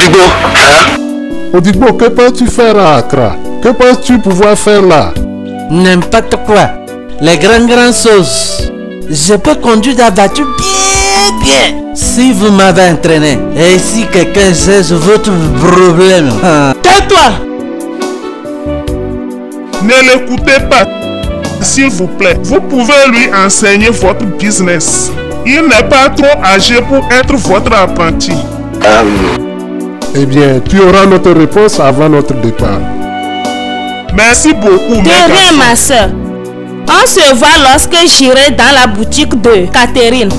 Odigbo, hein? Odigbo, que penses-tu faire à Accra? Que penses-tu pouvoir faire là? N'importe quoi. Les grandes choses. Je peux conduire la voiture bien. Si vous m'avez entraîné et si quelqu'un cherche votre problème, tais-toi. Ne l'écoutez pas. S'il vous plaît, vous pouvez lui enseigner votre business. Il n'est pas trop âgé pour être votre apprenti. Eh bien, tu auras notre réponse avant notre départ. Merci beaucoup. De rien, ma soeur. On se voit lorsque j'irai dans la boutique de Catherine.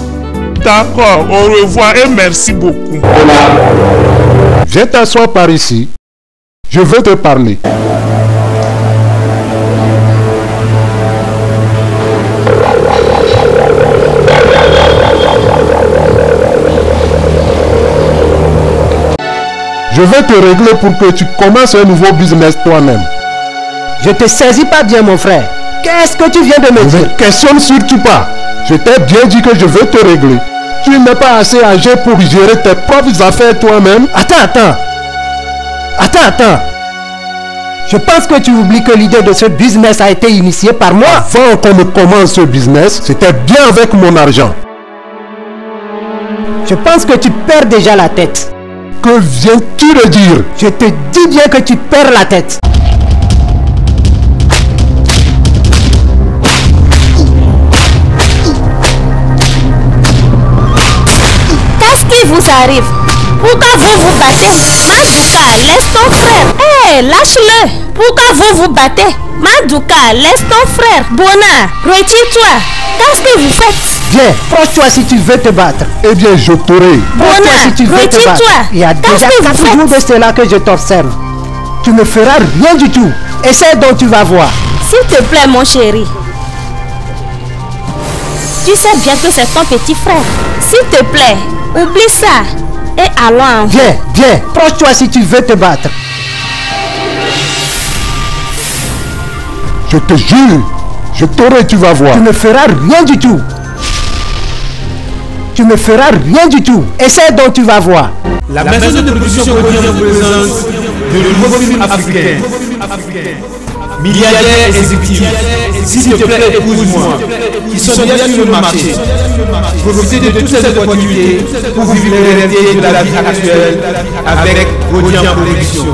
D'accord, au revoir et merci beaucoup. Viens t'asseoir par ici. Je veux te parler. Je vais te régler pour que tu commences un nouveau business toi-même. Je te saisis pas bien, mon frère. Qu'est-ce que tu viens de me dire? Ne questionne surtout pas. Je t'ai bien dit que je vais te régler. Tu n'es pas assez âgé pour gérer tes propres affaires toi-même. Attends. Je pense que tu oublies que l'idée de ce business a été initiée par moi. Avant qu'on ne commence ce business, c'était bien avec mon argent. Je pense que tu perds déjà la tête. Que viens-tu de dire? Je te dis bien que tu perds la tête. Qu'est-ce qui vous arrive? Pourquoi vous vous battez? Madouka, laisse ton frère. Hé, lâche-le. Pourquoi vous vous battez? Madouka, laisse ton frère. Bona, retire-toi. Qu'est-ce que vous faites? Viens, proche-toi si tu veux te battre. Eh bien, je t'aurai. Proche-toi si tu veux te battre. Il y a déjà 4 jours de cela que je t'observe. Tu ne feras rien du tout. Essaie donc, tu vas voir. S'il te plaît, mon chéri. Tu sais bien que c'est ton petit frère. S'il te plaît, oublie ça. Et allons. Viens, proche-toi si tu veux te battre. Je te jure, je t'aurai, tu vas voir. Tu ne feras rien du tout. Essaie donc, tu vas voir. La maison de production Godian présente de nouveaux films africains. Milliardaires exécutifs, s'il te plaît, épouse-moi, qui sont bien sur le marché. Profitez de toutes ces opportunités pour vivre les réalités de la vie actuelle avec Godian Production.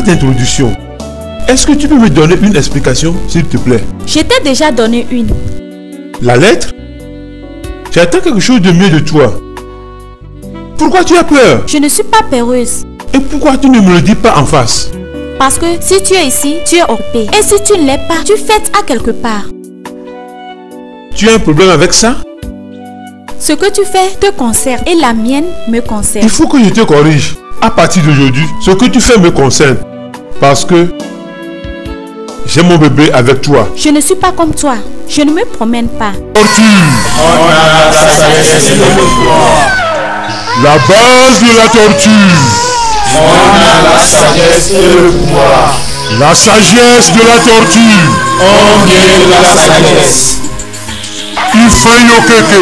D'introduction. Est-ce que tu peux me donner une explication, s'il te plaît? Je t'ai déjà donné une. La lettre? J'attends quelque chose de mieux de toi. Pourquoi tu as peur? Je ne suis pas peureuse. Et pourquoi tu ne me le dis pas en face? Parce que si tu es ici, tu es occupé. Et si tu ne l'es pas, tu fêtes à quelque part. Tu as un problème avec ça? Ce que tu fais te concerne et la mienne me concerne. Il faut que je te corrige. À partir d'aujourd'hui, ce que tu fais me concerne. Parce que j'ai mon bébé avec toi. Je ne suis pas comme toi. Je ne me promène pas. Tortue. La base de la tortue. On a la sagesse et le pouvoir. La sagesse de la tortue. On vient de la sagesse. Ifeanyi Okeke.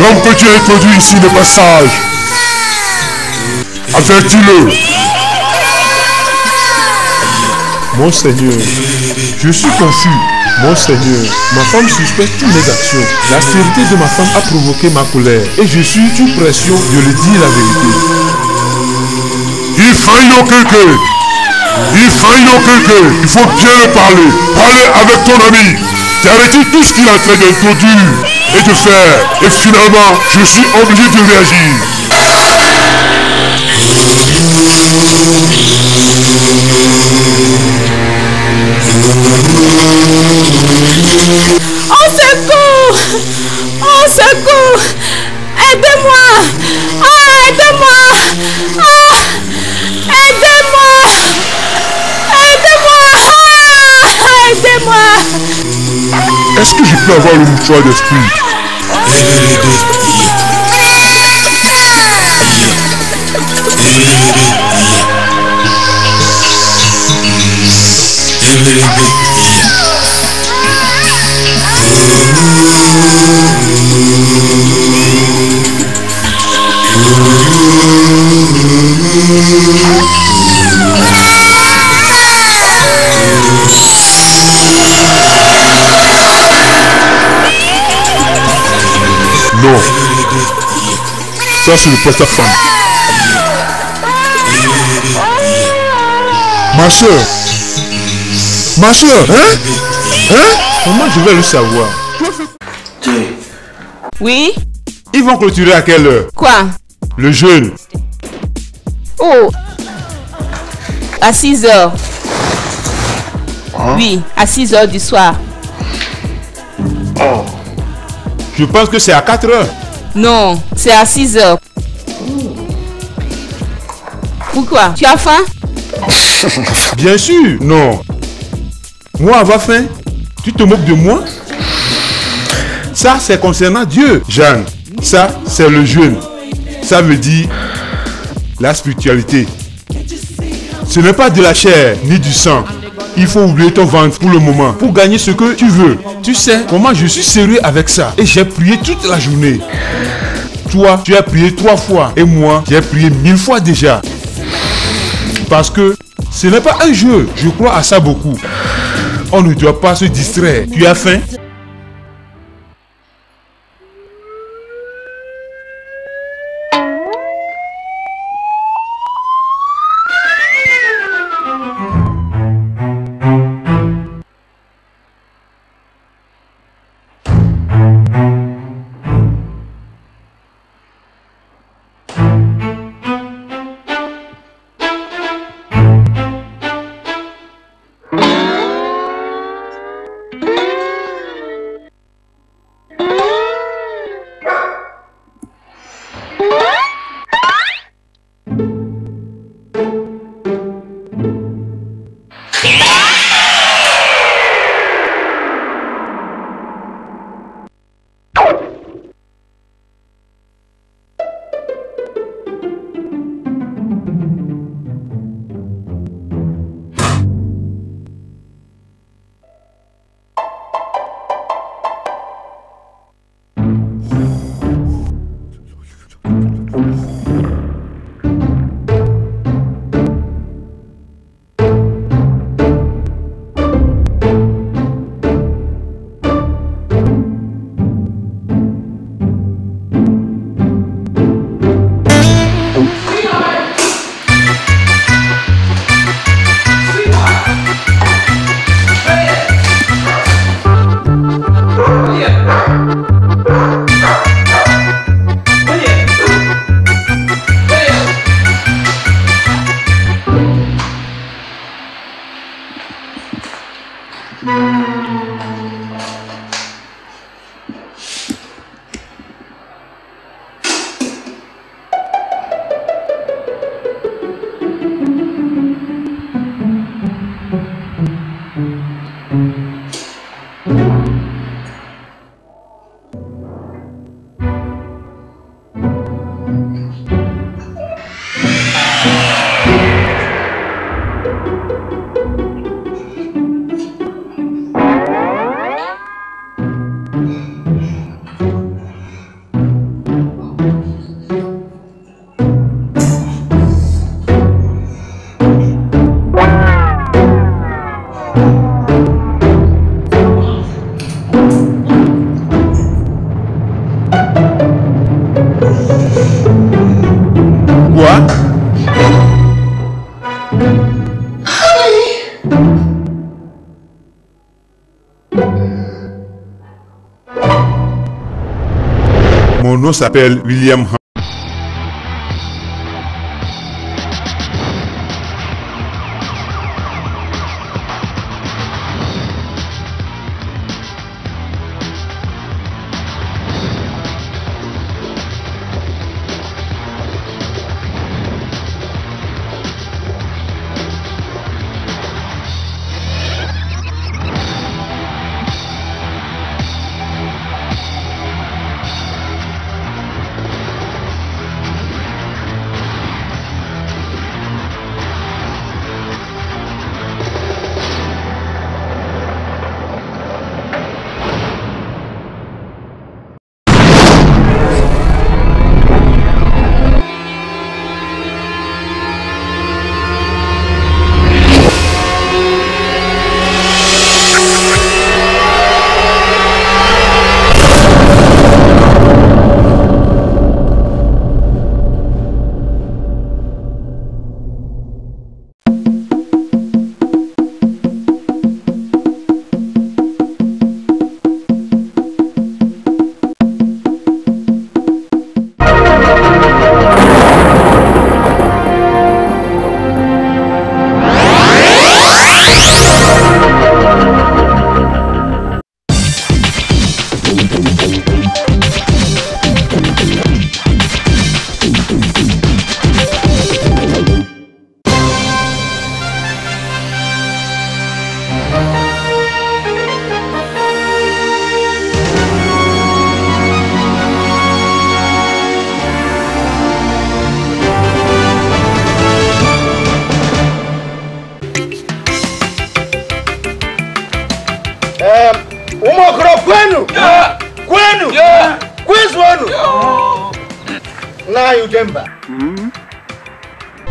L'homme que tu as introduit ici n'est pas sage. Avertis-le. Mon Seigneur, je suis confus. Mon Seigneur, ma femme suspecte toutes mes actions. La sévérité de ma femme a provoqué ma colère et je suis sous pression de lui dire la vérité. Ifeanyi Okeke, il faut bien le parler. Parlez avec ton ami. Tu arrêtes tout ce qu'il est en train d'introduire. et de faire. Et finalement, je suis obligé de réagir. Au secours! Au secours! Aidez-moi! Ah, aidez-moi! Ah, aidez-moi! Aidez-moi! Ah, aidez-moi! Est-ce que je peux avoir le mouchoir d'esprit? Non. Ça, c'est le porte-femme. Ma soeur. Ma soeur, hein? Hein? Comment je vais le savoir? Oui? Ils vont clôturer à quelle heure? Quoi? Le jeûne. Oh! À 6 heures. Hein? Oui, à 6 heures du soir. Oh. Je pense que c'est à 4 heures. Non, c'est à 6 heures. Pourquoi? Tu as faim? Bien sûr. Non. Moi avoir faim? Tu te moques de moi? Ça, c'est concernant Dieu, Jeanne. Ça, c'est le jeûne. Ça veut dire la spiritualité. Ce n'est pas de la chair ni du sang. Il faut oublier ton ventre pour le moment, pour gagner ce que tu veux. Tu sais comment je suis sérieux avec ça. Et j'ai prié toute la journée. Toi, tu as prié 3 fois. Et moi, j'ai prié 1000 fois déjà. Parce que ce n'est pas un jeu. Je crois à ça beaucoup. On ne doit pas se distraire. Tu as faim? nom s'appelle William Hunt.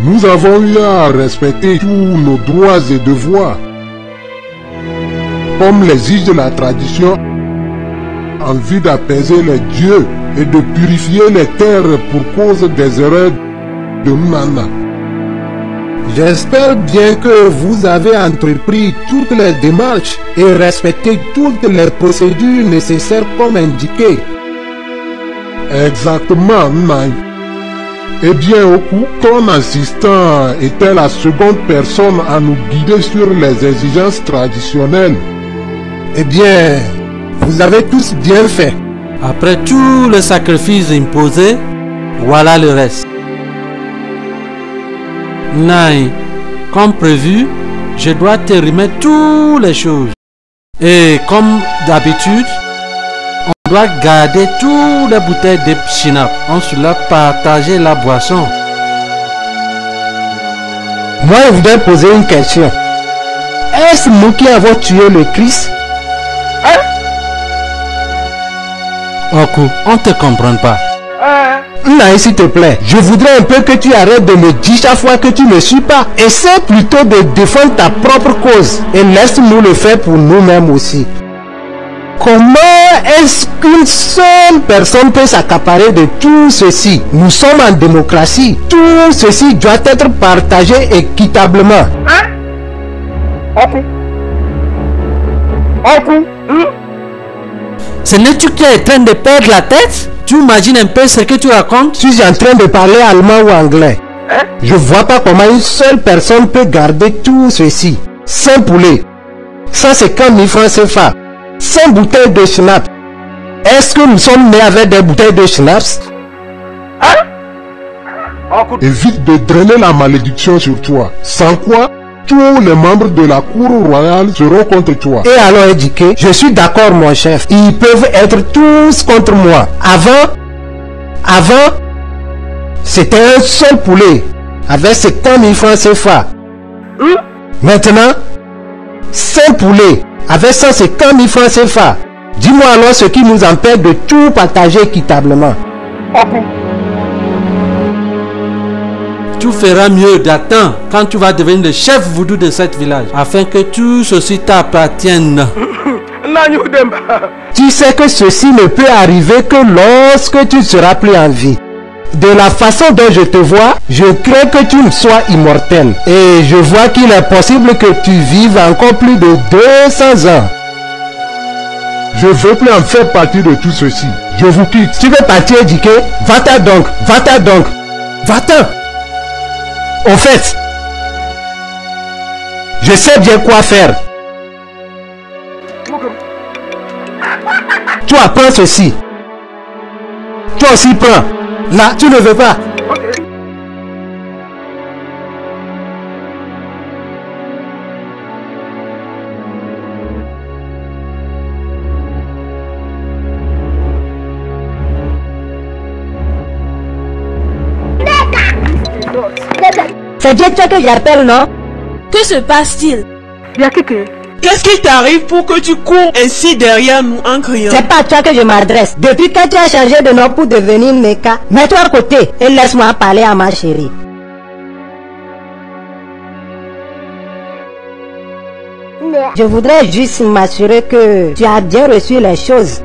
Nous avons eu à respecter tous nos droits et devoirs, comme l'exige la tradition, en vue d'apaiser les dieux et de purifier les terres pour cause des erreurs de Nana. J'espère bien que vous avez entrepris toutes les démarches et respecté toutes les procédures nécessaires comme indiqué. Exactement, Nai. Eh bien, Oku, ton assistant était la seconde personne à nous guider sur les exigences traditionnelles. Eh bien, vous avez tous bien fait. Après tout le sacrifice imposé, voilà le reste. Nai, comme prévu, je dois te remettre toutes les choses. Et comme d'habitude, on doit garder toutes les bouteilles de Shinap. On se l'a partagé la boisson. Moi, je voudrais poser une question. Est-ce nous qui avons tué le Christ? Oku, on ne te comprend pas. Naï, s'il te plaît, je voudrais un peu que tu arrêtes de me dire chaque fois que tu ne me suis pas. Essaie plutôt de défendre ta propre cause et laisse-nous le faire pour nous-mêmes aussi. Comment est-ce qu'une seule personne peut s'accaparer de tout ceci? Nous sommes en démocratie. Tout ceci doit être partagé équitablement. Ce n'est-tu qui es en train de perdre la tête? Tu imagines un peu ce que tu racontes? Suis-je en train de parler allemand ou anglais? Je vois pas comment une seule personne peut garder tout ceci. Sans poulet, 150 000 francs CFA, 100 bouteilles de schnapps. Est-ce que nous sommes nés avec des bouteilles de schnapps? Évite de drainer la malédiction sur toi. Sans quoi, tous les membres de la cour royale seront contre toi. Et alors, éduqué, je suis d'accord, mon chef. Ils peuvent être tous contre moi. Avant, c'était un seul poulet avec 50 000 francs CFA. Maintenant, 5 poulets avec 150 000 francs CFA. Dis-moi alors ce qui nous empêche de tout partager équitablement. Tu feras mieux d'attendre quand tu vas devenir le chef voodoo de ce village, afin que tout ceci t'appartienne. Tu sais que ceci ne peut arriver que lorsque tu seras plus en vie. De la façon dont je te vois, je crains que tu ne sois immortel. Et je vois qu'il est possible que tu vives encore plus de 200 ans. Je veux plus en faire partie de tout ceci. Je vous quitte. Tu veux partir éduquer? Va-t'en donc. Va-t'en donc. Va-t'en. Au fait, je sais bien quoi faire. Toi, prends ceci. Toi aussi, prends. Là, tu ne veux pas. C'est bien toi que j'appelle, non? Que se passe-t-il? Qu'est-ce qui t'arrive pour que tu cours ainsi derrière nous en criant? C'est pas à toi que je m'adresse. Depuis que tu as changé de nom pour devenir Meka, mets-toi à côté et laisse-moi parler à ma chérie. Je voudrais juste m'assurer que tu as bien reçu les choses.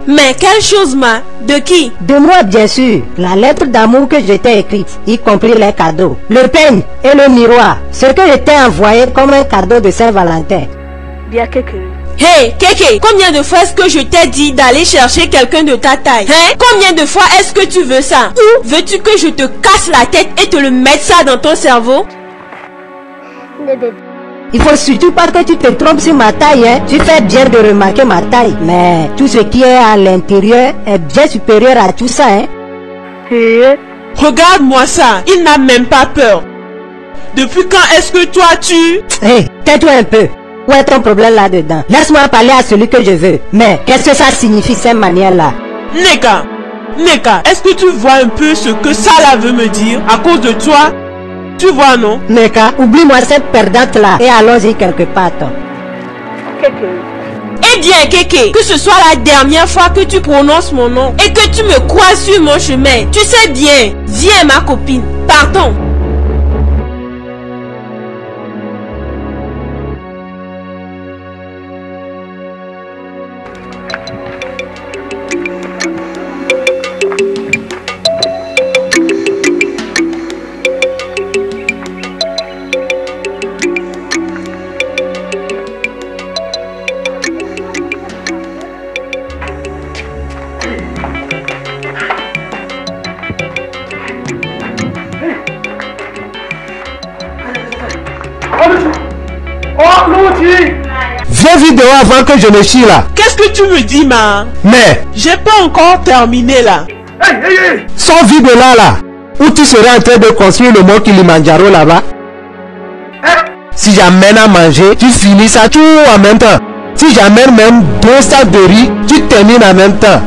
Mais quelle chose, ma? De qui? De moi, bien sûr. La lettre d'amour que je t'ai écrite, y compris les cadeaux. Le peigne et le miroir. Ce que je t'ai envoyé comme un cadeau de Saint-Valentin. Hey, Kéké, combien de fois est-ce que je t'ai dit d'aller chercher quelqu'un de ta taille? Hein? Combien de fois est-ce que tu veux ça? Ou veux-tu que je te casse la tête et te le mette ça dans ton cerveau? Il faut surtout pas que tu te trompes sur ma taille, hein. Tu fais bien de remarquer ma taille. Mais tout ce qui est à l'intérieur est bien supérieur à tout ça, hein. Regarde-moi ça, il n'a même pas peur. Depuis quand est-ce que toi tu... Hey, tais-toi un peu. Où est ton problème là-dedans? Laisse-moi parler à celui que je veux. Mais qu'est-ce que ça signifie cette manière-là? Neka, est-ce que tu vois un peu ce que ça là veut me dire? À cause de toi? Tu vois, non? Neka, oublie-moi cette perdante-là et allons-y quelque part. Eh bien, Kéké, que ce soit la dernière fois que tu prononces mon nom et que tu me croises sur mon chemin, tu sais bien. Viens, ma copine. Partons. Viens vite dehors avant que je ne chie là. Qu'est-ce que tu me dis, ma? Mais, J'ai pas encore terminé là. sors vite de là. Où tu serais en train de construire le mont Kilimanjaro là-bas. Si j'amène à manger, tu finis ça tout en même temps. Si j'amène même 2 sacs de riz, tu termines en même temps.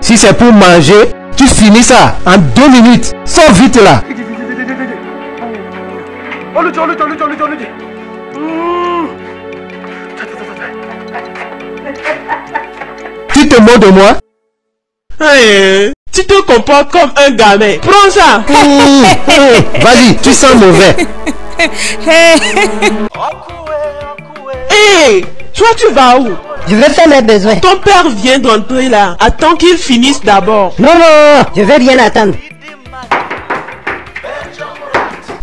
Si c'est pour manger, tu finis ça en 2 minutes. Sors vite là. Tu te moques de moi? Hey, tu te comportes comme un gamin. Prends ça. Vas-y, tu sens mauvais. Hey, toi tu vas où? Je vais faire mes besoins. Ton père vient d'entrer là. Attends qu'il finisse d'abord. Non, je vais rien attendre.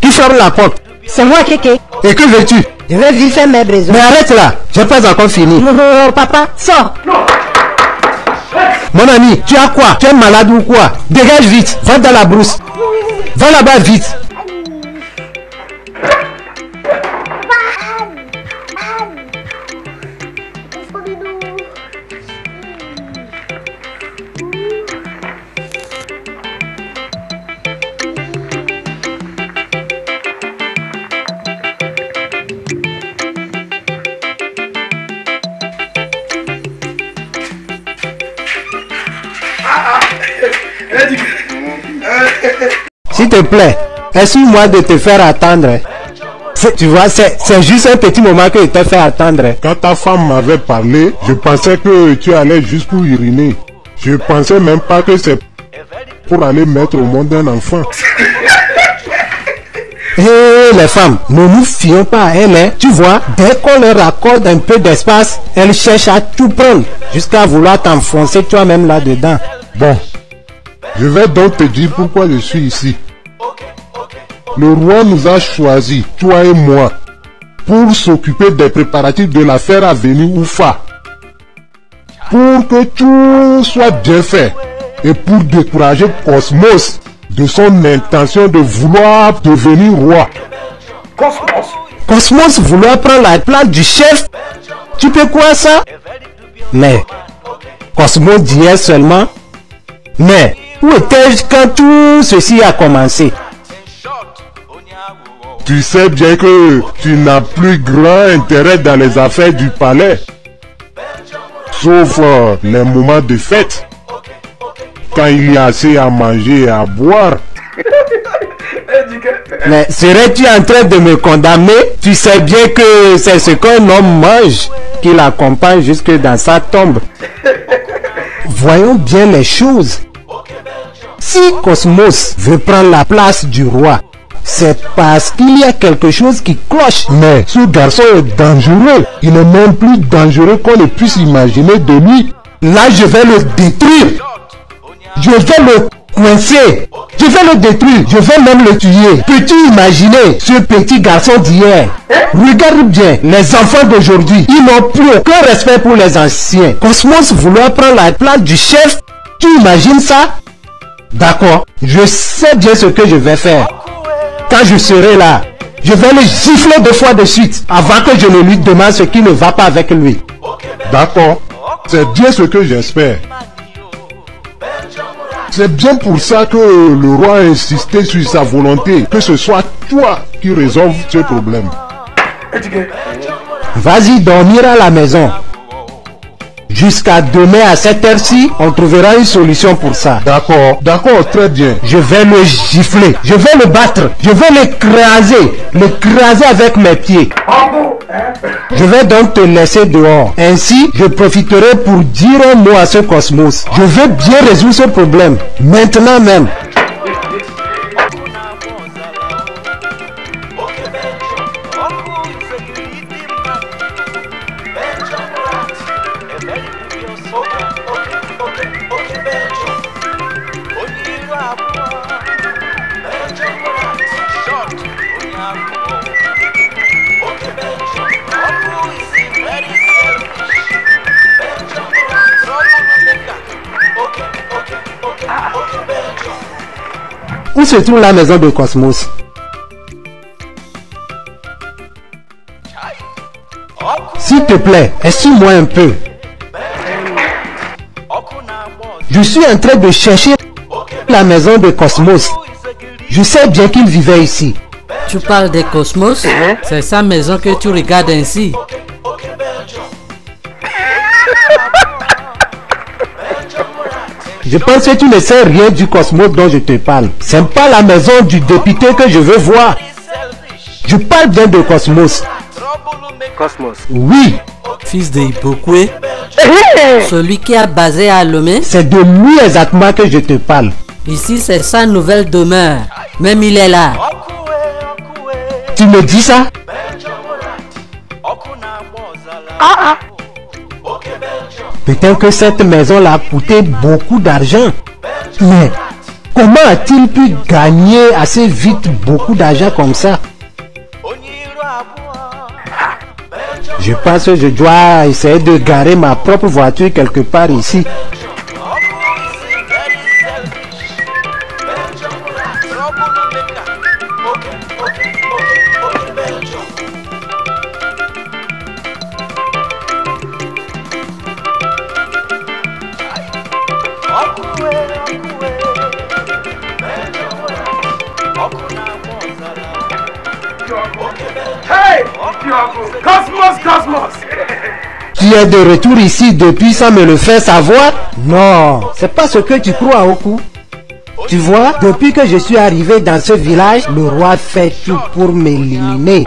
Tu fermes la porte. C'est moi, Kéké. Et que veux-tu? Je vais vite faire mes besoins. Mais arrête là, j'ai pas encore fini. Non, papa, sors. Mon ami, tu as quoi? Tu es malade ou quoi? Dégage vite, va dans la brousse. Va là-bas vite. S'il te plaît, excuse-moi de te faire attendre. Tu vois, c'est juste un petit moment que je t'ai fait attendre. Quand ta femme m'avait parlé, je pensais que tu allais juste pour uriner. Je pensais même pas que c'est pour aller mettre au monde un enfant. Hé, les femmes, ne nous fions pas à elles, hein. Tu vois, dès qu'on leur accorde un peu d'espace, elles cherchent à tout prendre, jusqu'à vouloir t'enfoncer toi-même là-dedans. Bon, je vais donc te dire pourquoi je suis ici. Le roi nous a choisis, toi et moi, pour s'occuper des préparatifs de l'affaire à venir Oufa. pour que tout soit bien fait et pour décourager Cosmos de son intention de vouloir devenir roi. Cosmos vouloir prendre la place du chef. Tu peux quoi ça? Mais Cosmos disait seulement, mais où étais-je quand tout ceci a commencé? Tu sais bien que tu n'as plus grand intérêt dans les affaires du palais. Sauf les moments de fête. Quand il y a assez à manger et à boire. Mais serais-tu en train de me condamner? Tu sais bien que c'est ce qu'un homme mange qui l'accompagne jusque dans sa tombe. Voyons bien les choses. Si Cosmos veut prendre la place du roi, c'est parce qu'il y a quelque chose qui cloche. Mais ce garçon est dangereux. Il est même plus dangereux qu'on ne puisse imaginer de lui. Là, je vais le détruire. Je vais le coincer. Je vais le détruire. Je vais même le tuer. Peux-tu imaginer ce petit garçon d'hier? Regarde bien, les enfants d'aujourd'hui, ils n'ont plus aucun respect pour les anciens. Cosmos vouloir prendre la place du chef. Tu imagines ça? D'accord, je sais bien ce que je vais faire. Quand je serai là, je vais le gifler 2 fois de suite avant que je ne lui demande ce qui ne va pas avec lui. D'accord, c'est bien ce que j'espère. C'est bien pour ça que le roi a insisté sur sa volonté, que ce soit toi qui résolves ce problème. Vas-y dormir à la maison. Jusqu'à demain à cette heure-ci, on trouvera une solution pour ça. D'accord, très bien. Je vais le gifler, je vais le battre, je vais l'écraser avec mes pieds. Je vais donc te laisser dehors. Ainsi, je profiterai pour dire un mot à ce Cosmos. Je veux bien résoudre ce problème, maintenant même. Où se trouve la maison de Cosmos? S'il te plaît, suis-moi un peu. Je suis en train de chercher la maison de Cosmos. Je sais bien qu'il vivait ici. Tu parles de Cosmos? C'est sa maison que tu regardes ainsi. Je pense que tu ne sais rien du Cosmos dont je te parle. C'est pas la maison du député que je veux voir. Je parle bien de Cosmos. Cosmos? Oui. Fils de Ibokwe? Celui qui a basé à Lomé? C'est de lui exactement que je te parle. Ici, c'est sa nouvelle demeure. Même il est là. Tu me dis ça? Peut-être que cette maison l'a coûté beaucoup d'argent. Mais comment a-t-il pu gagner assez vite beaucoup d'argent comme ça? Je pense que je dois essayer de garer ma propre voiture quelque part ici. Cosmos! Tu es de retour ici depuis sans me le faire savoir? Non, c'est pas ce que tu crois, Oku. Tu vois, depuis que je suis arrivé dans ce village, le roi fait tout pour m'éliminer.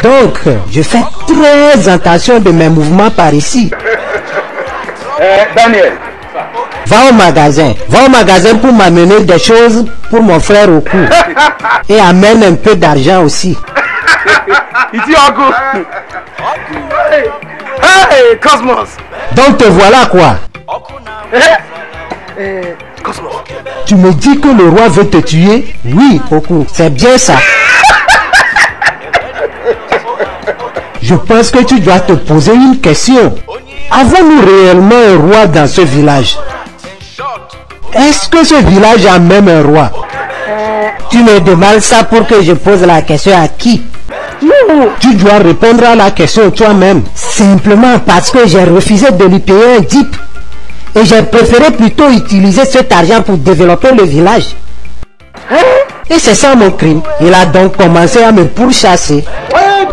Donc, je fais très attention de mes mouvements par ici. Daniel, va au magasin pour m'amener des choses pour mon frère Oku. Et amène un peu d'argent aussi. Hey, Cosmos! Donc te voilà quoi? Cosmos. Tu me dis que le roi veut te tuer? Oui, Oku, c'est bien ça. Je pense que tu dois te poser une question. Avons-nous réellement un roi dans ce village? Est-ce que ce village a même un roi? Tu me demandes ça pour que je pose la question à qui? Tu dois répondre à la question toi-même. Simplement parce que j'ai refusé de lui payer un dip. Et j'ai préféré plutôt utiliser cet argent pour développer le village. Et c'est ça mon crime. Il a donc commencé à me pourchasser.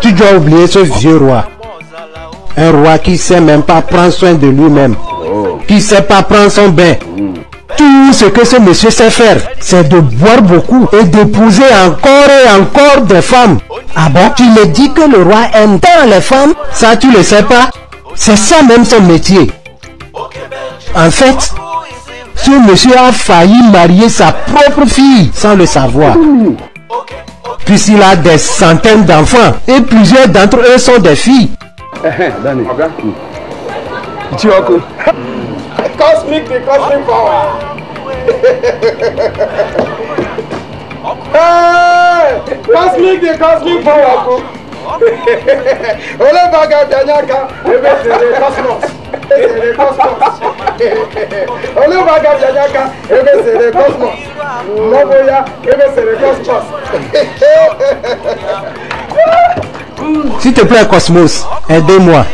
Tu dois oublier ce vieux roi. Un roi qui sait même pas prendre soin de lui-même. Qui sait pas prendre son bain. Tout ce que ce monsieur sait faire, c'est de boire beaucoup et d'épouser encore et encore des femmes. Ah bon? Tu me dis que le roi aime tant les femmes? Ça, tu le sais pas? C'est ça même son métier. En fait, ce monsieur a failli marier sa propre fille sans le savoir. Puisqu'il a des centaines d'enfants et plusieurs d'entre eux sont des filles. Cosmic power. Hey, cosmic power. Ole baga bianyaka, ebe c'est le cosmos. C'est le cosmos. Ole baga bianyaka, ebe c'est le cosmos. Moboya, ebe c'est le cosmos. S'il te plaît, Cosmos, aidez-moi.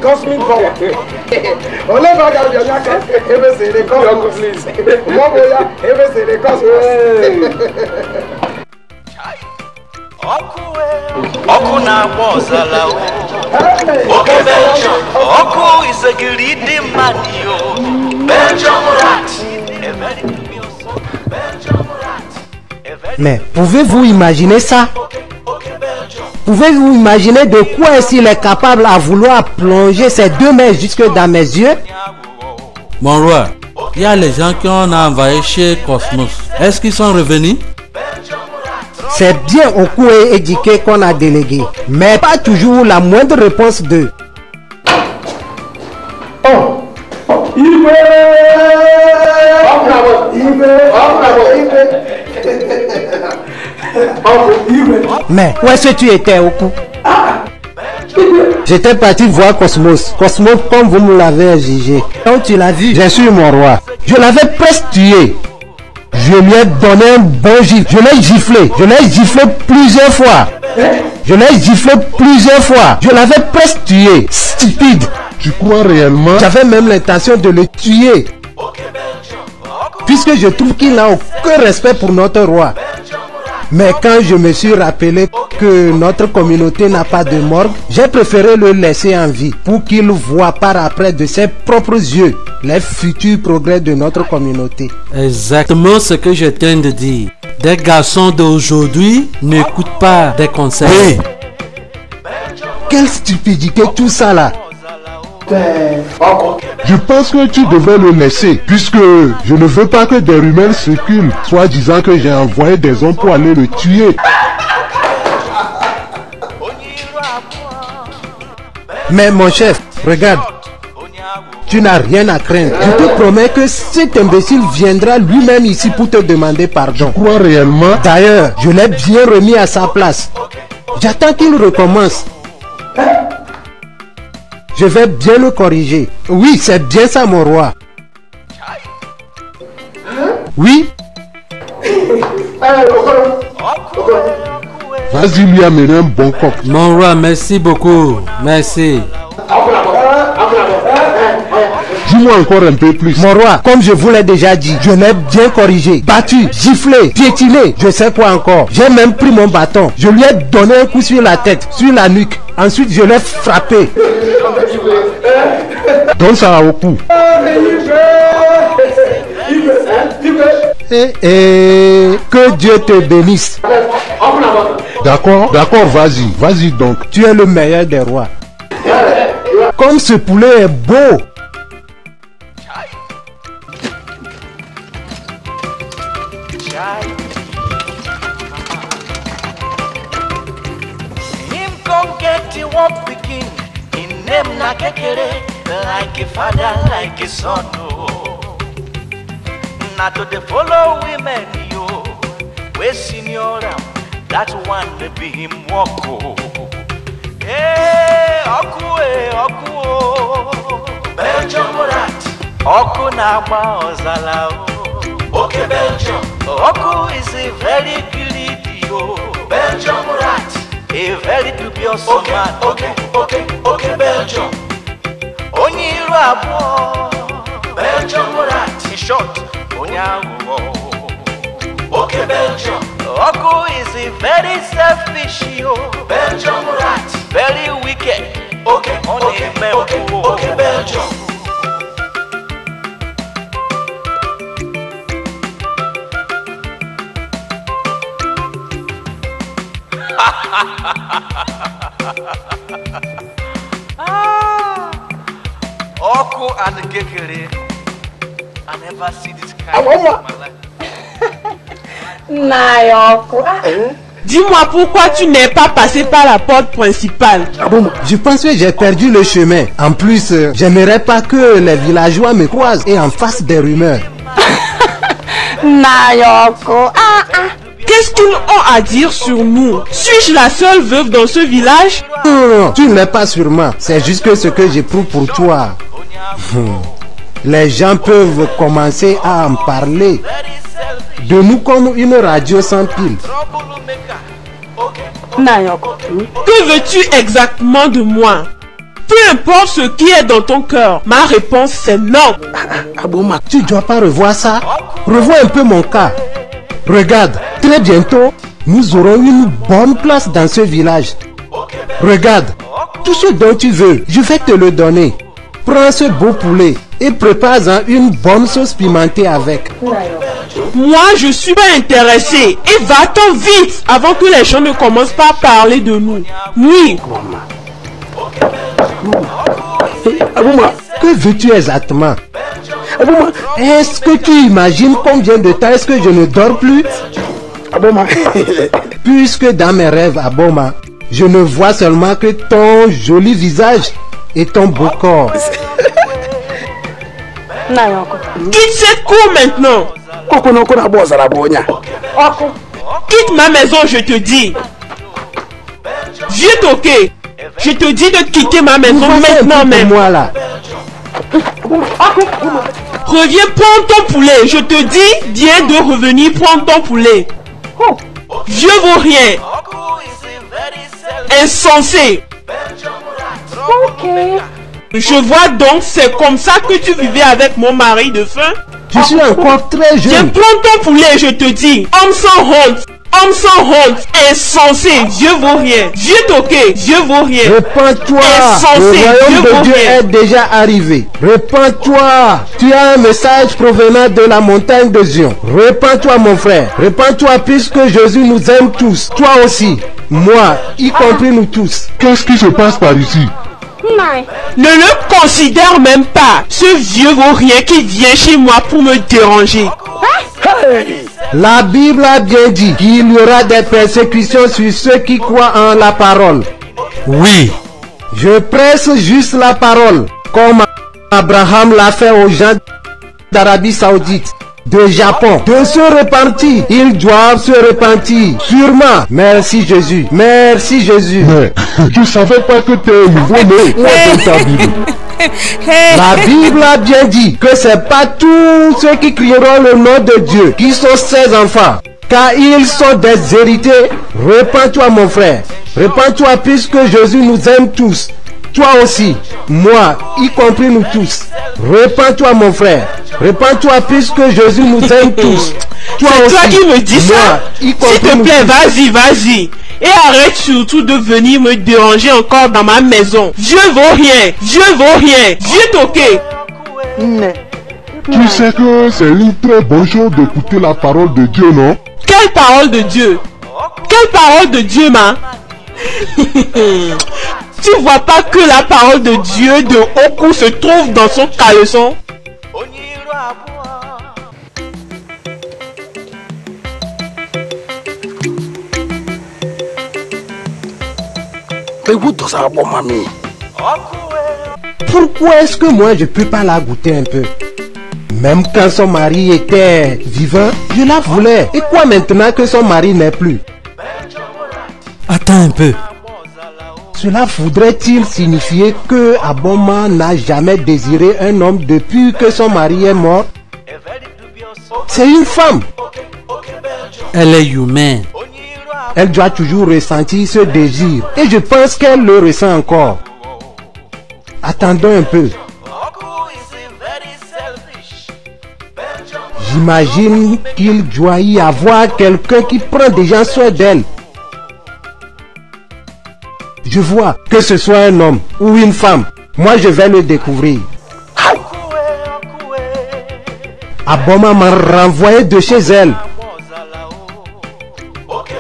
Cosmic power. Ole baga bianyaka, ebe c'est le cosmos. Moboya, ebe c'est le cosmos. Oku na-agba ọzala o oke Belgium Oku is a greedy man yo Belgium rat a very curious Belgium rat. Mais pouvez-vous imaginer ça? Pouvez-vous imaginer de quoi est-il est capable à vouloir plonger ses deux mains jusque dans mes yeux? Mon roi, il y a les gens qui ont envoyé chez Cosmos. Est-ce qu'ils sont revenus? C'est bien Oku et Edike qu'on a délégué, mais pas toujours la moindre réponse d'eux. Mais où est-ce que tu étais, Oku? J'étais parti voir Cosmos. Cosmos, comme vous me l'avez exigé. Donc tu l'as vu? Bien sûr, mon roi. Je l'avais presque tué. Je lui ai donné un bon gifle. Je l'ai giflé. Je l'ai giflé plusieurs fois. Je l'ai giflé plusieurs fois. Je l'avais presque tué. Stupide. Tu crois réellement? J'avais même l'intention de le tuer. Puisque je trouve qu'il n'a aucun respect pour notre roi. Mais quand je me suis rappelé que notre communauté n'a pas de morgue, j'ai préféré le laisser en vie pour qu'il voie par après de ses propres yeux les futurs progrès de notre communauté. Exactement ce que je tiens de dire. Des garçons d'aujourd'hui n'écoutent pas des conseils. Oui. Quelle stupidité tout ça là. Je pense que tu devrais le laisser, puisque je ne veux pas que des rumeurs circulent, soit disant que j'ai envoyé des hommes pour aller le tuer. Mais mon chef, regarde, tu n'as rien à craindre. Je te promets que cet imbécile viendra lui-même ici pour te demander pardon. Tu crois réellement? D'ailleurs, je l'ai bien remis à sa place. J'attends qu'il recommence. Je vais bien le corriger. Oui, c'est bien ça, mon roi. Oui. Vas-y lui amener un bon coq. Mon roi, merci beaucoup. Merci. Dis-moi encore un peu plus. Mon roi, comme je vous l'ai déjà dit, je l'ai bien corrigé, battu, giflé, piétiné, je sais quoi encore. J'ai même pris mon bâton. Je lui ai donné un coup sur la tête, sur la nuque. Ensuite, je l'ai frappé. Donne ça à Oku. Que Dieu te bénisse. D'accord, vas-y, vas-y donc. Tu es le meilleur des rois. Comme ce poulet est beau. Like a father, like a son, not to the follow women, you, we senior, that one may be him walk. Belgium rat. Oku na-agba ọzala o. Okay, Belgium. Oku is a very greedy o. Belgium rat. A very dubious man. Okay, Belgium. Onye iru abụọ. Belgium rat. In short, onye aghụghọ. Okay, Belgium. Oku is a very selfish o. Belgium rat. Very wicked. Okay, Belgium. Oku and Gekere. I never see this kind of my life. Dis-moi pourquoi tu n'es pas passé par la porte principale. Je pense que j'ai perdu le chemin. En plus, j'aimerais pas que les villageois me croisent et en fassent des rumeurs. Qu'est-ce qu'ils ont à dire sur nous? Suis-je la seule veuve dans ce village? Non, tu ne l'es pas sûrement. C'est juste que ce que j'éprouve pour toi. Les gens peuvent commencer à en parler de nous comme une radio sans pile. Que veux-tu exactement de moi? Peu importe ce qui est dans ton cœur, ma réponse c'est non. Tu dois pas revoir ça. Revois un peu mon cas. Regarde, très bientôt, nous aurons une bonne place dans ce village. Regarde, tout ce dont tu veux, je vais te le donner. Prends ce beau poulet et prépare-en une bonne sauce pimentée avec. Moi, je suis pas intéressé. Et va-t'en vite avant que les gens ne commencent pas à parler de nous. Oui. Que veux-tu exactement? Est-ce que tu imagines combien de temps est-ce que je ne dors plus? Puisque dans mes rêves, Aboma, je ne vois seulement que ton joli visage et ton beau corps. Quitte cette cour maintenant. Quitte ma maison, je te dis. Vieux toqué, je te dis de quitter ma maison maintenant même. Moi là. Reviens prendre ton poulet. Je te dis, viens de revenir prendre ton poulet. Vieux vaurien. Insensé. Je vois donc, c'est comme ça que tu vivais avec mon mari de faim. Je suis encore très jeune. Viens prendre ton poulet, je te dis. Homme sans honte. Homme sans honte, insensé, vieux vaurien, vieux toqué, vieux vaurien. Répands-toi, le royaume de Dieu est déjà arrivé. Répands-toi, tu as un message provenant de la montagne de Zion. Répands-toi mon frère, répands-toi puisque Jésus nous aime tous. Toi aussi, moi, y compris nous tous. Qu'est-ce qui se passe par ici? Ne le considère même pas, ce vieux vaurien qui vient chez moi pour me déranger. La Bible a bien dit qu'il y aura des persécutions sur ceux qui croient en la parole. Oui. Je presse juste la parole, comme Abraham l'a fait aux gens d'Arabie Saoudite, de Japon, de se repentir. Ils doivent se repentir, sûrement. Merci Jésus, merci Jésus. Mais je savais pas que tu es nouveau-né dans ta Bible. La Bible a bien dit que c'est pas tous ceux qui crieront le nom de Dieu qui sont ses enfants, car ils sont des hérités. Répands-toi mon frère, répands-toi puisque Jésus nous aime tous. Toi aussi, moi, y compris nous tous. Répands-toi mon frère, répands-toi puisque Jésus nous aime tous. Toi aussi, toi qui me dis ça, s'il te plaît, vas-y, vas-y. Et arrête surtout de venir me déranger encore dans ma maison. Vieux vaurien, vieux toqué. Tu sais que c'est une très bonne chose d'écouter la parole de Dieu, non? Quelle parole de Dieu? Quelle parole de Dieu, ma? Tu vois pas que la parole de Dieu de Oku se trouve dans son caleçon? Pourquoi est-ce que moi je peux pas la goûter un peu? Même quand son mari était vivant, je la voulais. Et quoi maintenant que son mari n'est plus? Attends un peu. Cela voudrait-il signifier que Aboma n'a jamais désiré un homme depuis que son mari est mort? C'est une femme. Elle est humaine. Elle doit toujours ressentir ce désir. Et je pense qu'elle le ressent encore. Attendons un peu. J'imagine qu'il doit y avoir quelqu'un qui prend déjà soin d'elle. Je vois que ce soit un homme ou une femme. Moi, je vais le découvrir. Aboma m'a renvoyé de chez elle.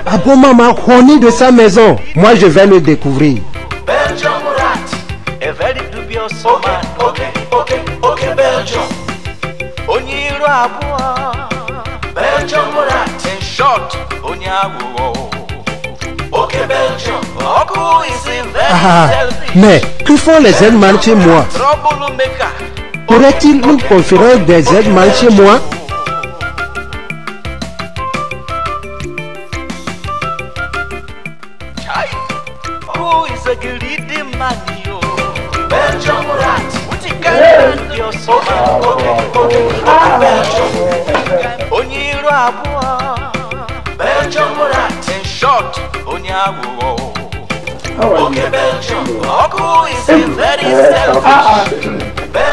Aboma m'a honné de sa maison. Moi, je vais le découvrir. Ah, mais que font les Z-Man chez moi? Aurait-il une conférence des Z-Man chez moi?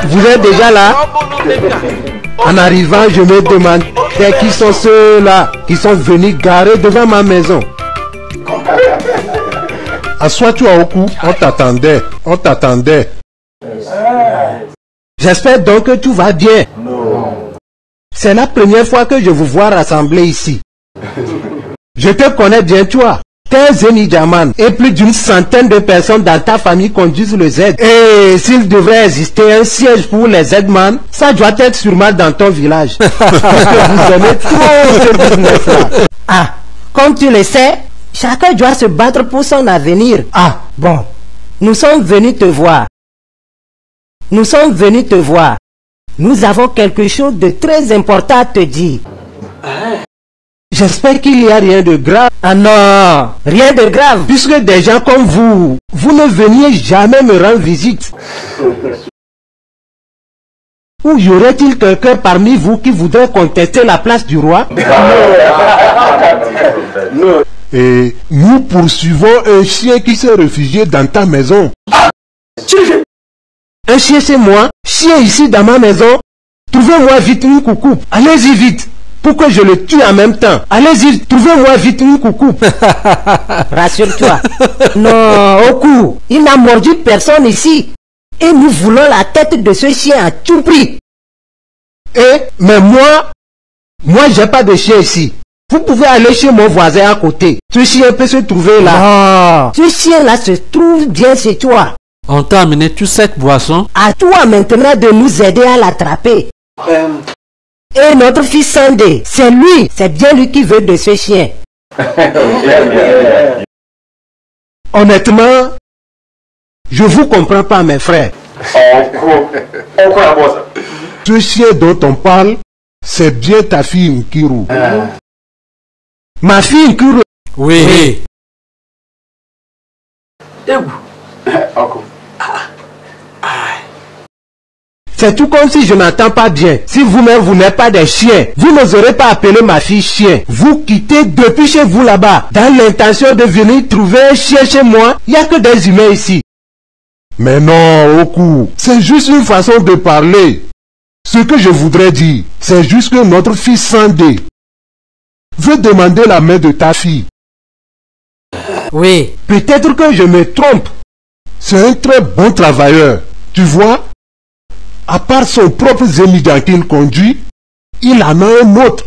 Vous êtes déjà là? En arrivant, je me demandais qui sont ceux-là qui sont venus garer devant ma maison. Assois-toi au cou, on t'attendait, on t'attendait. J'espère donc que tout va bien. C'est la première fois que je vous vois rassemblés ici. Je te connais bien, toi. T'es Zeni Jaman et plus d'une centaine de personnes dans ta famille conduisent le Z. Et s'il devrait exister un siège pour les Z-Man, ça doit être sûrement dans ton village. Parce que vous aimez trop ce business-là. Ah, comme tu le sais, chacun doit se battre pour son avenir. Ah, bon. Nous sommes venus te voir. Nous sommes venus te voir. Nous avons quelque chose de très important à te dire. J'espère qu'il n'y a rien de grave. Ah non, rien de grave. Puisque des gens comme vous, vous ne veniez jamais me rendre visite. Ou y aurait-il quelqu'un parmi vous qui voudrait contester la place du roi? Et nous poursuivons un chien qui s'est réfugié dans ta maison. Un chien chez moi? Chien ici dans ma maison? Trouvez-moi vite une coucoupe. Allez-y vite. Pour que je le tue en même temps. Allez-y, trouvez-moi vite une coucoupe. Rassure-toi. Non, Oku, il n'a mordu personne ici. Et nous voulons la tête de ce chien à tout prix. Mais moi j'ai pas de chien ici. Vous pouvez aller chez mon voisin à côté. Ce chien peut se trouver là. Non, ce chien-là se trouve bien chez toi. On t'a amené toute cette boisson. À toi maintenant de nous aider à l'attraper. Et notre fils Sandé, c'est lui, c'est bien lui qui veut de ce chien. Honnêtement, je vous comprends pas, mes frères. Ce chien dont on parle, c'est bien ta fille Nkiru. Ma fille Nkiru? Oui. C'est tout comme si je n'entends pas bien. Si vous-même vous n'êtes pas des chiens, vous n'oserez pas appeler ma fille chien. Vous quittez depuis chez vous là-bas, dans l'intention de venir trouver un chien chez moi. Il n'y a que des humains ici. Mais non, Oku, c'est juste une façon de parler. Ce que je voudrais dire, c'est juste que notre fils Sandé veut demander la main de ta fille. Oui. Peut-être que je me trompe. C'est un très bon travailleur. Tu vois? À part son propre Zémidian qu'il conduit, il en a un autre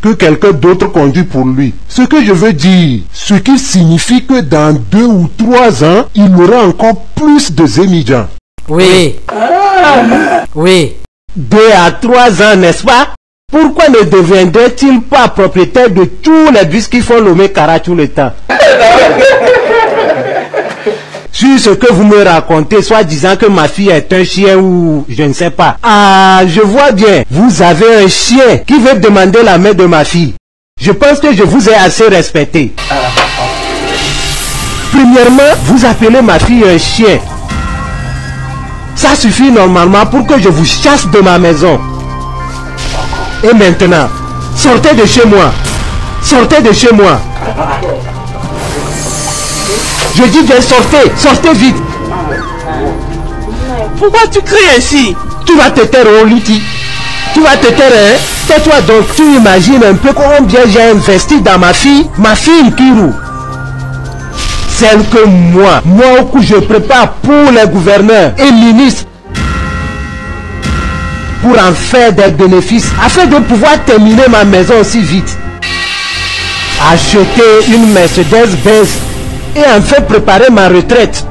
que quelqu'un d'autre conduit pour lui. Ce que je veux dire, ce qui signifie que dans 2 ou 3 ans, il aura encore plus de Zémidian. Oui. Oui. 2 à 3 ans, n'est-ce pas? Pourquoi ne deviendrait-il pas propriétaire de tous les bus qui font l'Omekara tout le temps? Sur ce que vous me racontez, soit disant que ma fille est un chien ou je ne sais pas. Ah, je vois bien. Vous avez un chien qui veut demander la main de ma fille. Je pense que je vous ai assez respecté. Premièrement, vous appelez ma fille un chien. Ça suffit normalement pour que je vous chasse de ma maison. Et maintenant, sortez de chez moi. Sortez de chez moi. Je dis bien sortez. Sortez vite. Pourquoi tu cries ainsi? Tu vas te taire, Oluti. Tu vas te taire, hein? Tais-toi donc. Tu imagines un peu combien j'ai investi dans ma fille Nkiru. Celle que moi je prépare pour les gouverneurs et ministres pour en faire des bénéfices afin de pouvoir terminer ma maison aussi vite. Acheter une Mercedes-Benz et enfin préparer ma retraite.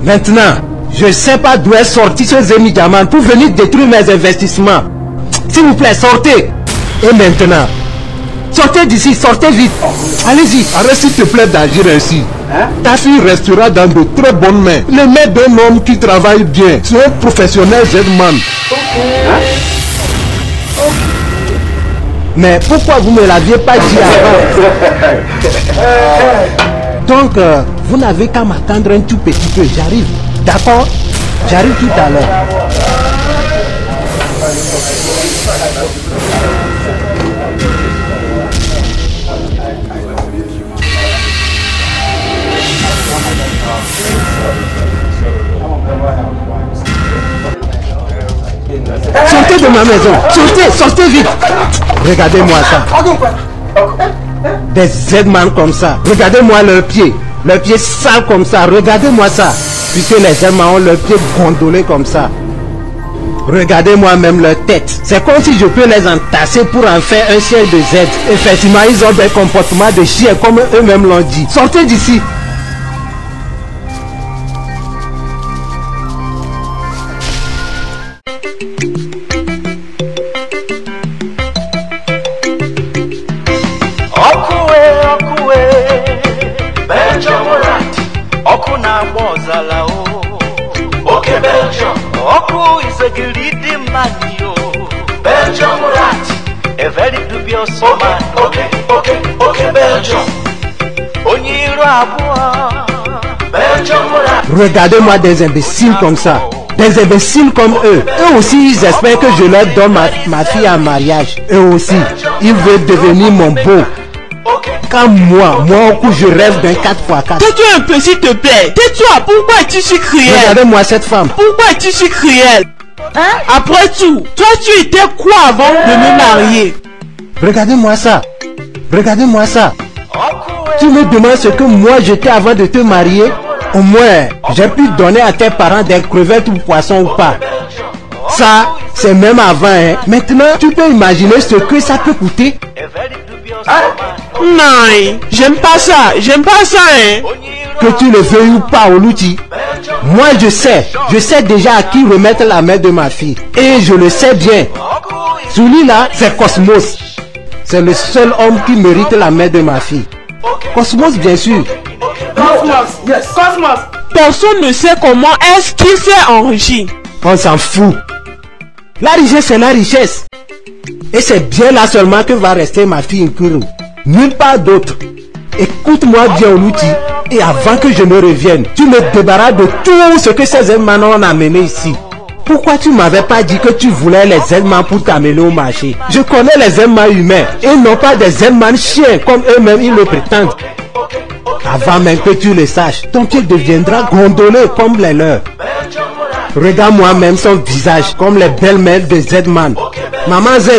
Maintenant, je ne sais pas d'où est sorti ce Zemi Diamant pour venir détruire mes investissements. S'il vous plaît, sortez. Et maintenant, sortez d'ici, sortez vite. Allez-y. Arrête s'il te plaît d'agir ainsi. Ta fille restera dans de très bonnes mains. Le maître d'un homme qui travaille bien. C'est un professionnel Z-man. Mais pourquoi vous ne me l'aviez pas dit avant? Donc, vous n'avez qu'à m'attendre un tout petit peu. J'arrive. D'accord? J'arrive tout à l'heure. Sortez de ma maison. Sortez, sortez vite. Regardez-moi ça. Des Z-man comme ça. Regardez-moi leurs pieds. Leurs pieds sales comme ça. Regardez-moi ça. Puisque les Z-man ont leurs pieds gondolés comme ça. Regardez-moi même leur tête. C'est comme si je peux les entasser pour en faire un chien de Z. Effectivement, ils ont des comportements de chiens comme eux-mêmes l'ont dit. Sortez d'ici. Regardez-moi des imbéciles comme ça. Des imbéciles comme eux. Eux aussi, ils espèrent que je leur donne ma fille en mariage. Eux aussi, ils veulent devenir mon beau. Quand moi, je rêve d'un 4x4. Tais-toi un peu s'il te plaît. Tais-toi, pourquoi es-tu si cruel? Regardez-moi cette femme. Pourquoi es-tu si cruel? Après tout, toi tu étais quoi avant de me marier? Regardez-moi ça. Regardez-moi ça. Tu me demandes ce que moi j'étais avant de te marier? Au moins, j'ai pu donner à tes parents des crevettes ou poissons ou pas. Ça, c'est même avant, hein. Maintenant, tu peux imaginer ce que ça peut coûter? Non, j'aime pas ça, hein. Que tu le veuilles ou pas, Oluti. Moi, je sais déjà à qui remettre la main de ma fille. Et je le sais bien. Celui-là, c'est Cosmos. C'est le seul homme qui mérite la main de ma fille. Cosmos, bien sûr. Cosmos, yes, Cosmos. Personne ne sait comment est-ce qu'il s'est enrichi. On s'en fout. La richesse, c'est la richesse. Et c'est bien là seulement que va rester ma fille Nkiru. Nulle part d'autre. Écoute-moi bien, Oluti. Et avant que je ne revienne, tu me débarrasses de tout ce que ces Z-man ont amené ici. Pourquoi tu m'avais pas dit que tu voulais les Z-man pour t'amener au marché? Je connais les Z-man humains et non pas des Z-man chiens comme eux-mêmes ils le prétendent. Avant même que tu le saches, ton pied deviendra gondolé comme les leurs. Regarde-moi même son visage comme les belles-mères de Z-man. Maman Z,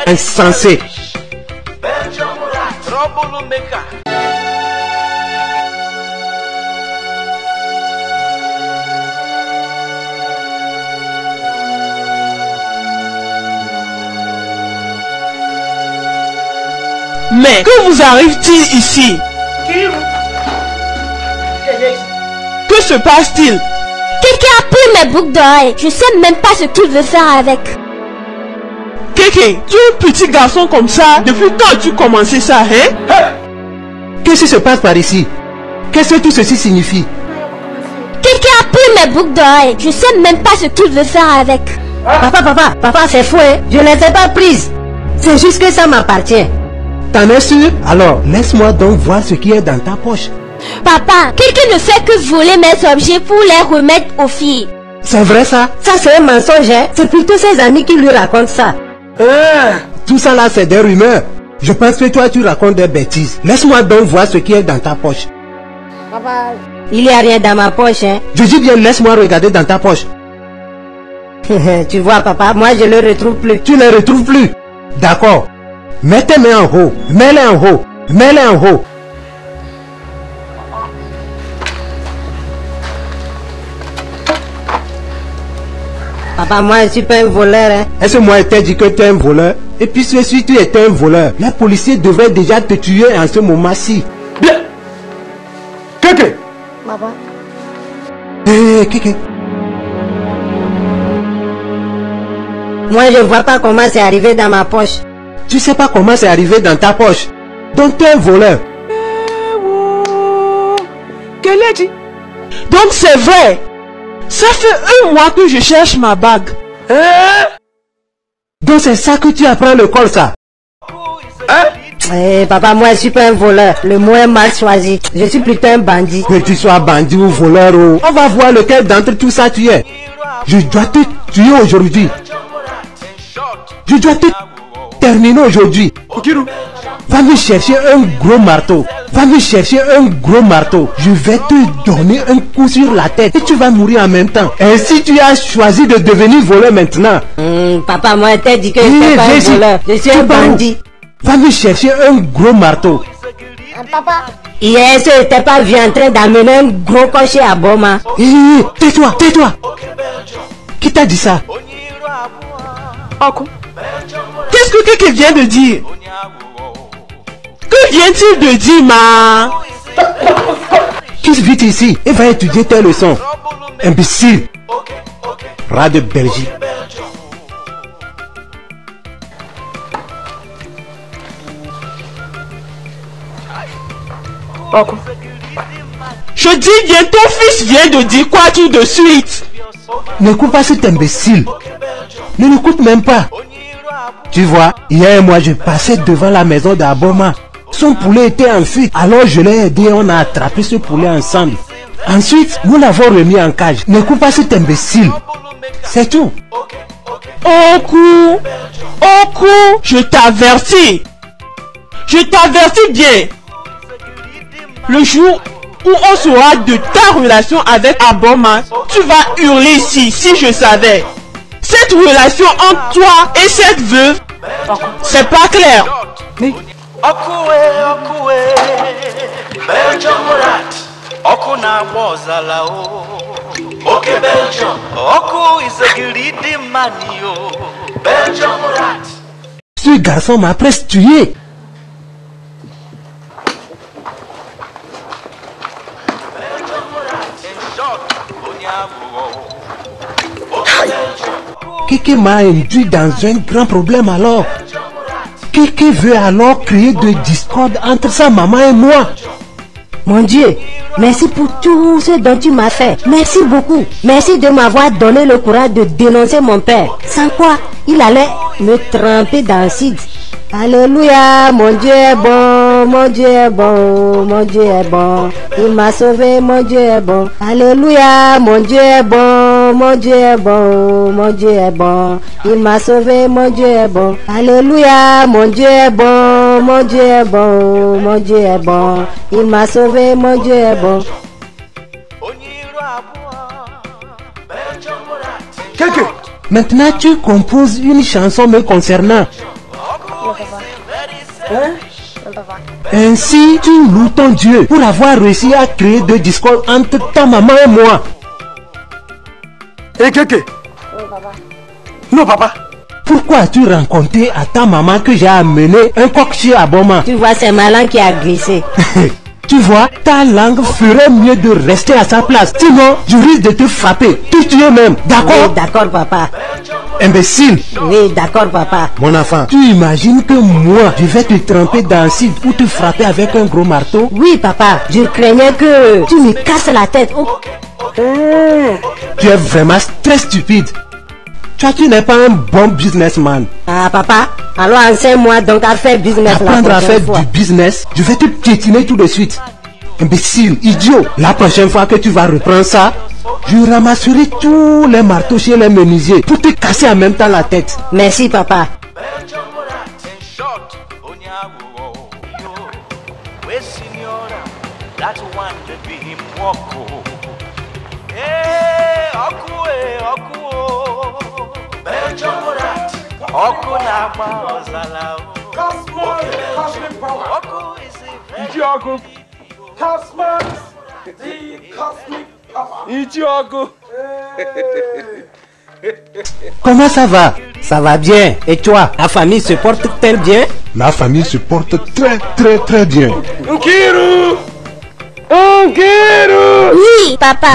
insensé. Mais que vous arrive-t-il ici? Que se passe-t-il? Quelqu'un a pris mes boucles d'oreilles. Je sais même pas ce qu'il veut faire avec. Kéké, tu es un petit garçon comme ça. Depuis quand as-tu commencé ça, hein? Qu'est-ce qui se passe par ici? Qu'est-ce que tout ceci signifie? Quelqu'un a pris mes boucles d'oreilles. Je sais même pas ce qu'il veut faire avec. Papa, c'est fou, hein? Je ne les ai pas prises. C'est juste que ça m'appartient. T'en es sûr? Alors, laisse-moi donc voir ce qui est dans ta poche. Papa, quelqu'un ne fait que voler mes objets pour les remettre aux filles. C'est vrai ça? Ça c'est un mensonge, hein? C'est plutôt ses amis qui lui racontent ça. Tout ça là c'est des rumeurs. Je pense que toi tu racontes des bêtises. Laisse-moi donc voir ce qui est dans ta poche. Papa, il n'y a rien dans ma poche, hein? Je dis bien laisse-moi regarder dans ta poche. Tu vois papa, moi je le retrouve plus. Tu ne le retrouves plus? D'accord. Mets tes mains en haut. Mets-les en haut. Mets-les en haut. Papa, moi je suis pas un voleur, hein? Est-ce que moi je t'ai dit que tu es un voleur? Et puis si tu étais un voleur, les policiers devraient déjà te tuer en ce moment-ci. Bien. Kéké. Papa. Kéké. Moi je vois pas comment c'est arrivé dans ma poche. Tu sais pas comment c'est arrivé dans ta poche. Donc tu es un voleur. Quel est dit? Donc c'est vrai. Ça fait 1 mois que je cherche ma bague. Donc c'est ça que tu apprends à l'école, ça? Papa, moi je suis pas un voleur. Le mot est mal choisi. Je suis plutôt un bandit. Que tu sois bandit ou voleur, on va voir lequel d'entre tout ça tu es. Je dois te tuer aujourd'hui. Je dois te terminer aujourd'hui. Va me chercher un gros marteau. Va me chercher un gros marteau. Je vais te donner un coup sur la tête et tu vas mourir en même temps. Ainsi tu as choisi de devenir voleur maintenant. Papa, moi je t'ai dit que je suis pas un voleur. Je suis un bandit. Va me chercher un gros marteau. Papa. Hier, je n'étais pas vu en train d'amener un gros cocher à Boma. Tais-toi, tais-toi. Qui t'a dit ça? Qu'est-ce que quelqu'un vient de dire? Que vient-il de dire, ma? Quitte vite ici et va étudier tes leçons. Imbécile. Rat de Belgique. Je dis bien, ton fils vient de dire quoi tout de suite? N'écoute pas cet imbécile. Ne l'écoute même pas. Tu vois, hier moi je passais devant la maison d'Aboma. Son poulet était en fuite. Alors je l'ai aidé et on a attrapé ce poulet ensemble. Ensuite, nous l'avons remis en cage. N'écoute pas cet imbécile. C'est tout. Oku, je t'avertis. Je t'avertis bien. Le jour où on saura de ta relation avec Aboma, tu vas hurler ici, si je savais. Cette relation entre toi et cette veuve, c'est pas clair. Ce garçon m'a presque tué. Kéké m'a induit dans un grand problème alors. Kéké veut alors créer de discorde entre sa maman et moi. Mon Dieu, merci pour tout ce dont tu m'as fait. Merci beaucoup. Merci de m'avoir donné le courage de dénoncer mon père. Sans quoi, il allait me tremper dans l'acide. Alléluia, mon Dieu est bon, mon Dieu est bon, mon Dieu est bon. Il m'a sauvé, mon Dieu est bon. Alléluia, mon Dieu est bon, mon Dieu est bon, mon Dieu est bon. Il m'a sauvé, mon Dieu est bon. Alléluia, mon Dieu est bon, mon Dieu est bon, mon Dieu est bon. Il m'a sauvé, mon Dieu est bon. Maintenant tu composes une chanson me concernant. Ainsi tu loues ton Dieu pour avoir réussi à créer de discorde entre ta maman et moi. Kéké. Non papa. Pourquoi as-tu raconté à ta maman que j'ai amené un coq chez Aboma? Tu vois, c'est ma langue qui a glissé. Tu vois, ta langue ferait mieux de rester à sa place. Sinon, je risque de te frapper, te tuer même. D'accord? Oui, d'accord papa. Imbécile. Oui, d'accord papa. Mon enfant, tu imagines que moi, je vais te tremper dans le cide ou te frapper avec un gros marteau? Oui papa, je craignais que tu me casses la tête. Tu es vraiment très stupide. Toi, tu n'es pas un bon businessman. Ah papa, alors enseigne-moi donc à faire business. Apprendre à faire du business, je vais te piétiner tout de suite. Imbécile, idiot. La prochaine fois que tu vas reprendre ça, je ramasserai tous les marteaux chez les menuisiers pour te casser en même temps la tête. Merci papa. Comment ça va? Ça va bien. Et toi, la famille se porte-t-elle bien? La famille se porte très bien. Nkiru! Nkiru! Oui, papa.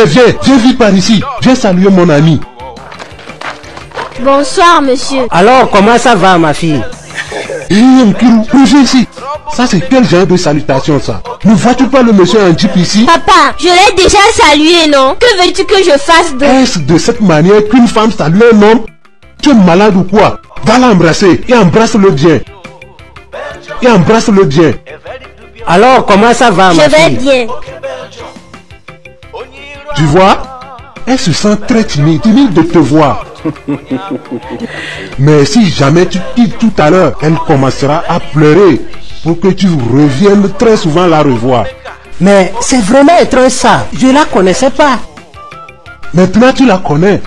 Viens vite par ici. Viens saluer mon ami. Bonsoir, monsieur. Alors, comment ça va, ma fille? Nkiru, bouge ici. Ça, c'est quel genre de salutation, ça? Ne vois-tu pas le monsieur en jeep ici? Papa, je l'ai déjà salué, non? Que veux-tu que je fasse de... Est-ce de cette manière qu'une femme salue un homme? Tu es malade ou quoi? Va l'embrasser et embrasse-le bien. Alors, comment ça va, ma fille? Je vais bien. Tu vois? Elle se sent très timide de te voir. Mais si jamais tu quittes tout à l'heure, elle commencera à pleurer pour que tu reviennes très souvent la revoir. Mais c'est vraiment étrange ça. Je la connaissais pas. Maintenant tu la connais.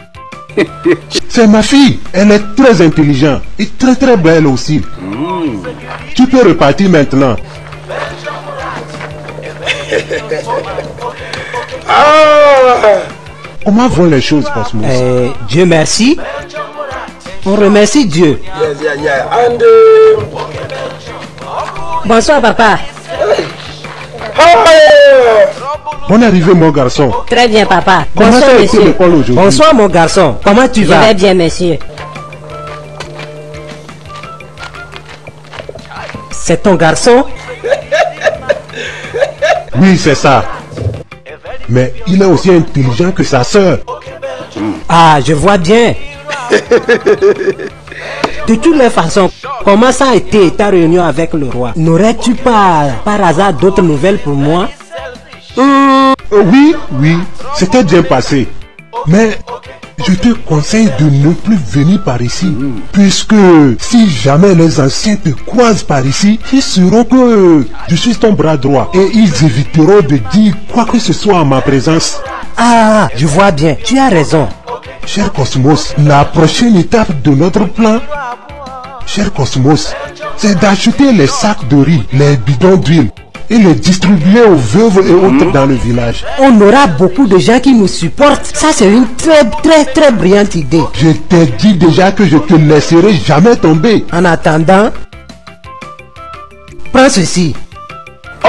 C'est ma fille. Elle est très intelligente et très belle aussi. Tu peux repartir maintenant. Comment vont les choses, Cosmos? Dieu merci. On remercie Dieu. Bonsoir papa. Bonne arrivée mon garçon. Très bien papa. Comment Bonsoir ça a été monsieur. l'école aujourd'hui? Bonsoir mon garçon. Comment tu vas? Je vais bien, monsieur. C'est ton garçon? Oui, c'est ça. Mais il est aussi intelligent que sa sœur. Ah, je vois bien. De toutes les façons, comment ça a été ta réunion avec le roi? N'aurais-tu pas par hasard d'autres nouvelles pour moi? Oui, c'était bien passé. Mais je te conseille de ne plus venir par ici. Puisque si jamais les anciens te croisent par ici, ils sauront que je suis ton bras droit. Et ils éviteront de dire quoi que ce soit en ma présence. Ah, je vois bien. Tu as raison. Cher Cosmos, la prochaine étape de notre plan, cher Cosmos, c'est d'acheter les sacs de riz, les bidons d'huile et les distribuer aux veuves et autres dans le village. On aura beaucoup de gens qui nous supportent. Ça, c'est une très brillante idée. Je t'ai dit déjà que je te laisserai jamais tomber. En attendant, prends ceci. Oh,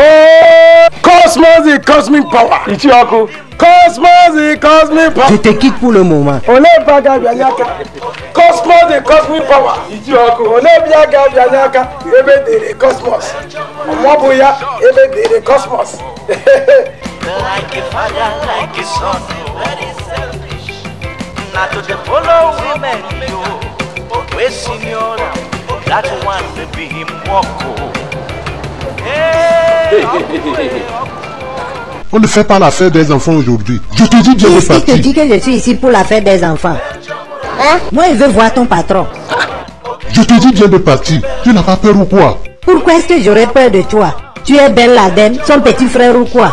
Cosmos et Cosmic Power. Ichiaku. Cosmos et Cosmic Power. Je te quitte pour le moment. On est baga bianyaka. Cosmos et Cosmic Power. Ichiaku. On est biaga bianyaka. Ebe de Cosmos. Moi boya ebe de Cosmos. Like a father, like a son, very selfish. Not to the follow women, you. We signora, that one to be him walk. On ne fait pas la fête des enfants aujourd'hui. Je te dis bien de Qui te partir. dit que je suis ici pour la fête des enfants? Hein? Moi, je veux voir ton patron. Je te dis bien de partir. Tu n'as pas peur ou quoi? Pourquoi est-ce que j'aurais peur de toi? Tu es Ben Laden, son petit frère ou quoi?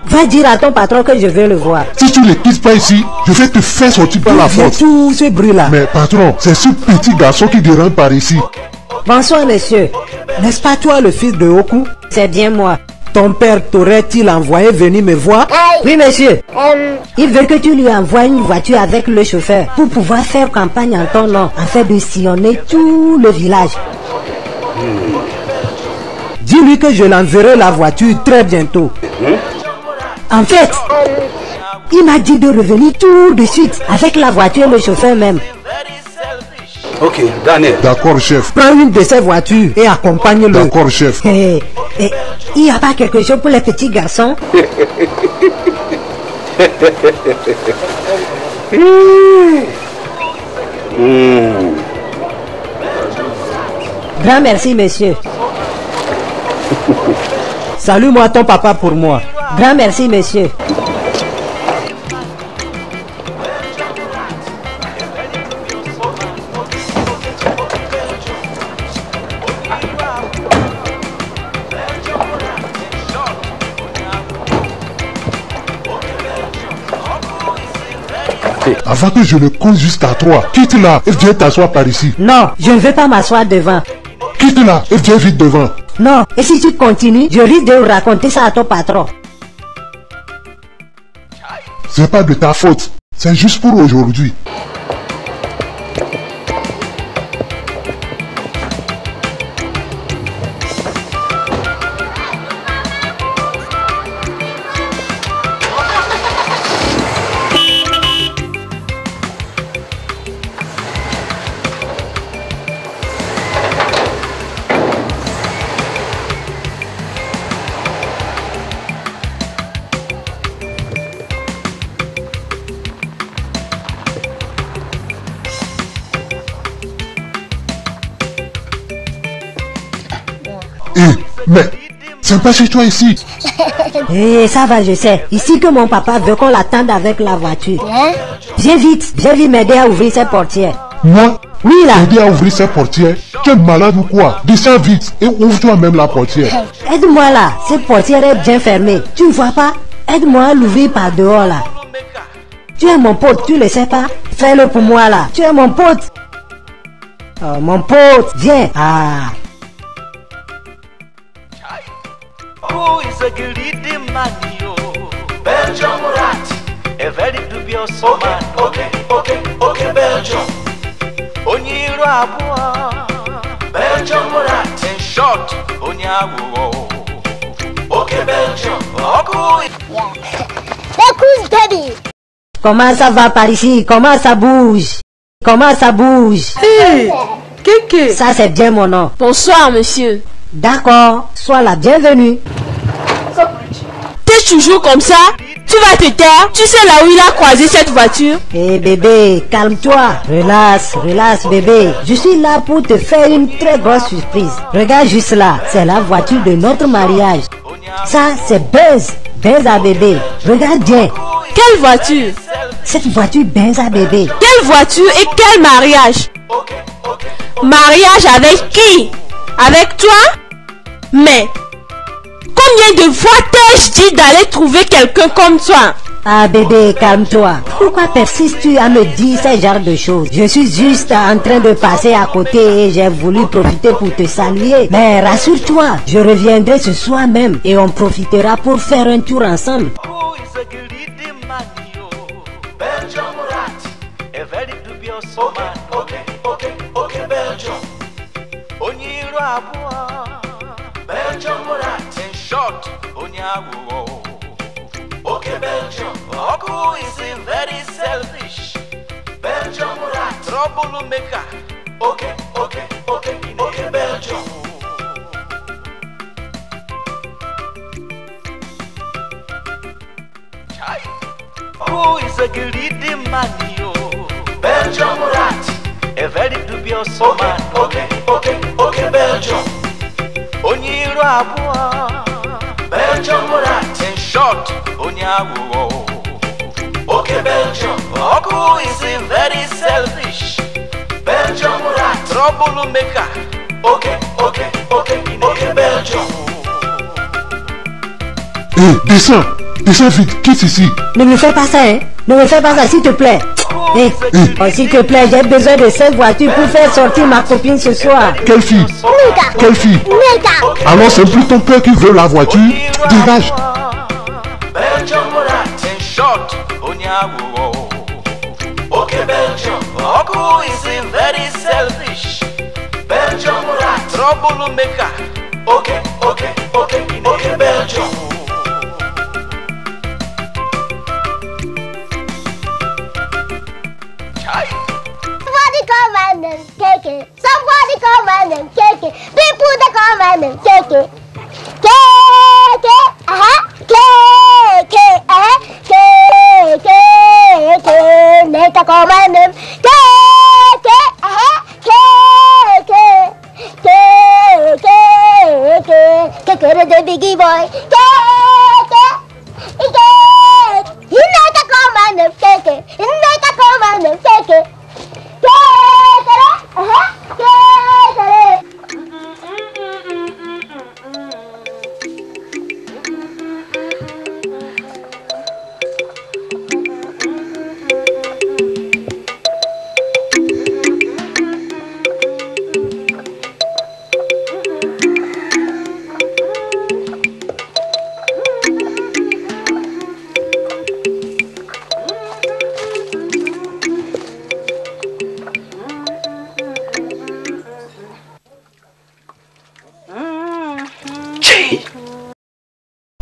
Va dire à ton patron que je veux le voir. Si tu ne le quittes pas ici, je vais te faire sortir par la force. Tout ce bruit-là. Mais patron, c'est ce petit garçon qui dérange par ici. Bonsoir, monsieur. N'est-ce pas toi le fils de Oku? C'est bien moi. Ton père t'aurait-il envoyé venir me voir? Oui, monsieur. Il veut que tu lui envoies une voiture avec le chauffeur pour pouvoir faire campagne en ton nom, afin de sillonner tout le village. Dis-lui que je l'enverrai la voiture très bientôt. En fait, il m'a dit de revenir tout de suite avec la voiture et le chauffeur même. Ok, Daniel. D'accord, chef. Prends une de ces voitures et accompagne-le. D'accord, chef. Il n'y a pas quelque chose pour les petits garçons? Grand merci, monsieur. Salue-moi ton papa pour moi. Grand merci, monsieur. Avant que je le conduise jusqu'à toi, quitte-la et viens t'asseoir par ici. Non, je ne veux pas m'asseoir devant. Quitte-la et viens vite devant. Non, et si tu continues, je risque de raconter ça à ton patron. C'est pas de ta faute. C'est juste pour aujourd'hui. Mais c'est pas chez toi ici. Eh, ça va, je sais. Ici que mon papa veut qu'on l'attende avec la voiture. Viens vite m'aider à ouvrir ses portières. Moi? Oui, là. Aider à ouvrir ses portières? Tu es malade ou quoi? Descends vite et ouvre toi-même la portière. Aide-moi là, cette portière est bien fermée. Tu ne vois pas? Aide-moi à l'ouvrir par dehors là. Tu es mon pote, tu le sais pas? Fais-le pour moi là. Tu es mon pote. Oh, mon pote, viens. Ah. Who is a greedy man, yo? Belgium rat, a very dubious man. Okay, Belgium. Onyiro abua, Belgium rat. In short, Onyawo. Okay, Belgium. Écoute, baby. Comment ça va par ici? Comment ça bouge? Comment ça bouge? Hey, Kéké. Ça c'est bien mon nom. Bonsoir, monsieur. D'accord, sois la bienvenue. T'es toujours comme ça? Tu vas te taire? Tu sais là où il a croisé cette voiture? Eh bébé, calme-toi. Relax bébé. Je suis là pour te faire une très grosse surprise. Regarde juste là, c'est la voiture de notre mariage. Ça c'est Benz à bébé. Regarde bien. Quelle voiture? Cette voiture Benz à bébé. Quelle voiture et quel mariage? Mariage avec qui? Avec toi? Mais combien de fois t'ai-je dit d'aller trouver quelqu'un comme toi? Ah bébé, calme-toi. Pourquoi persistes-tu à me dire ce genre de choses? Je suis juste en train de passer à côté et j'ai voulu profiter pour te saluer. Mais rassure-toi, je reviendrai ce soir même et on profitera pour faire un tour ensemble. Who is a greedy man, yo? Belgium rat, a very dubious man. Okay, Belgium. Onyiro abua, Belgium rat. In short, Onyawo. Okay, Belgium. Oku is very selfish. Belgium rat, troublemaker. Okay, Belgium. Who is a greedy man, yo? Belgium rat, a very dubious man. Okay, Belgium. Onyiro abua, Belgium rat. In short, Onyawo. Okay, Belgium. Oku is very selfish. Belgium rat, troublemaker. Okay, Belgium. Descends vite, quitte ici. Ne me fais pas ça, hein. Ne me fais pas ça, s'il te plaît. S'il te plaît, j'ai besoin de cette voiture pour faire sortir ma copine ce soir. Quelle fille? Quelle fille? Alors c'est plus ton père qui veut la voiture. Dégage. Belgium rat. In short, Onyawo. Okay, Belgium. Oku is very selfish. Belgium rat, troublemaker. Okay, Belgium. Somebody come and take it. Somebody come and take it. People that come and take it. Make a come and take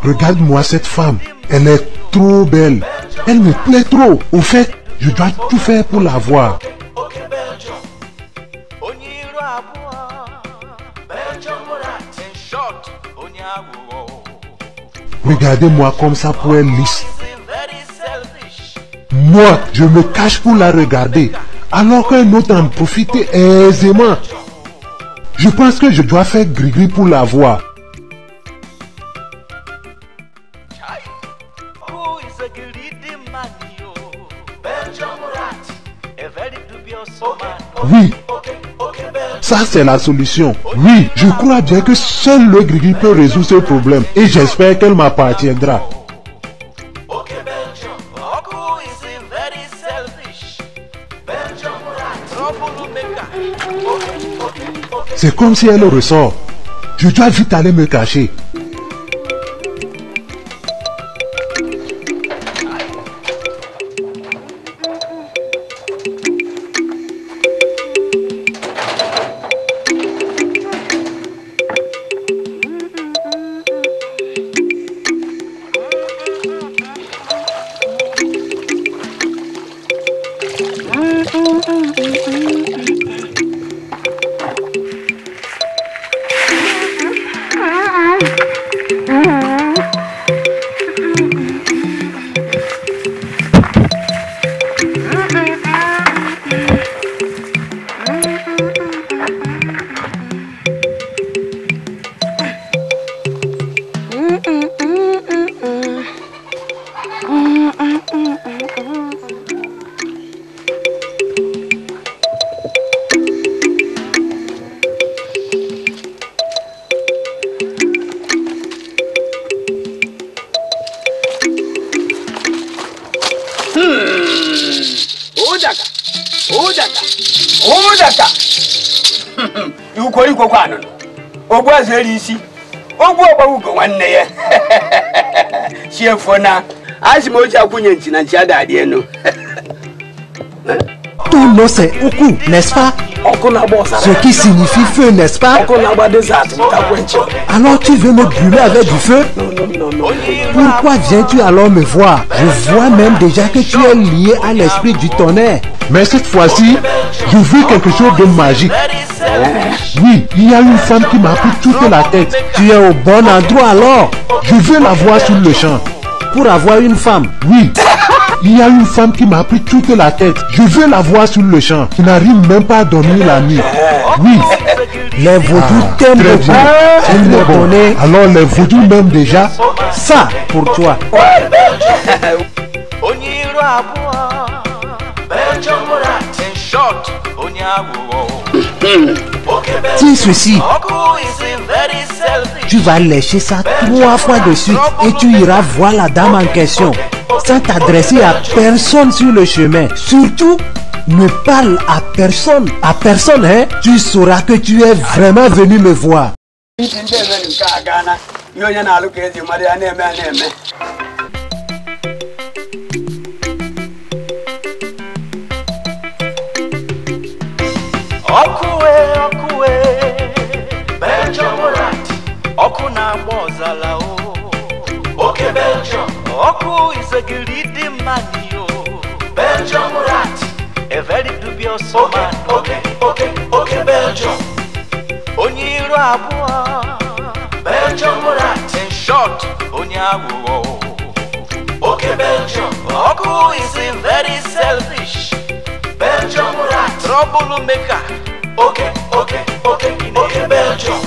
Regarde-moi cette femme, elle est trop belle. Elle me plaît trop. Au fait, je dois tout faire pour la voir. Regardez-moi comme ça pour elle lisse. Moi, je me cache pour la regarder, alors qu'un autre en profite aisément. Je pense que je dois faire gris-gris pour la voir. Oui, ça c'est la solution. Oui, je crois bien que seul le gris-gris peut résoudre ce problème et j'espère qu'elle m'appartiendra. C'est comme si elle ressort. Je dois vite aller me cacher. Ton nom c'est Oku, n'est-ce pas? Ce qui signifie feu, n'est-ce pas? Alors tu veux me brûler avec du feu? Pourquoi viens-tu alors me voir? Je vois même déjà que tu es lié à l'esprit du tonnerre. Mais cette fois-ci, je veux quelque chose de magique. Oui, il y a une femme qui m'a pris toute la tête. Tu es au bon endroit alors. Je veux la voir sur le champ. Pour avoir une femme? Oui. Il y a une femme qui m'a pris toute la tête. Je veux la voir sur le champ. Tu n'arrives même pas à dormir la nuit. Oui. Les vaudous t'aiment beaucoup. Ils m'ont donné. Alors les vaudous m'aiment déjà. Ça pour toi. Tiens ceci. Tu vas lécher ça 3 fois de suite et tu iras voir la dame en question sans t'adresser à personne sur le chemin. Surtout, ne parle à personne. À personne, hein. Tu sauras que tu es vraiment venu me voir. Oku is a greedy man, yo. Belgium rat, a very dubious man. Okay, Belgium. Onyiru abua, Belgium rat. In short, Onyawu. Okay, Belgium. Oku is very selfish. Belgium rat, trouble maker. Okay, Belgium.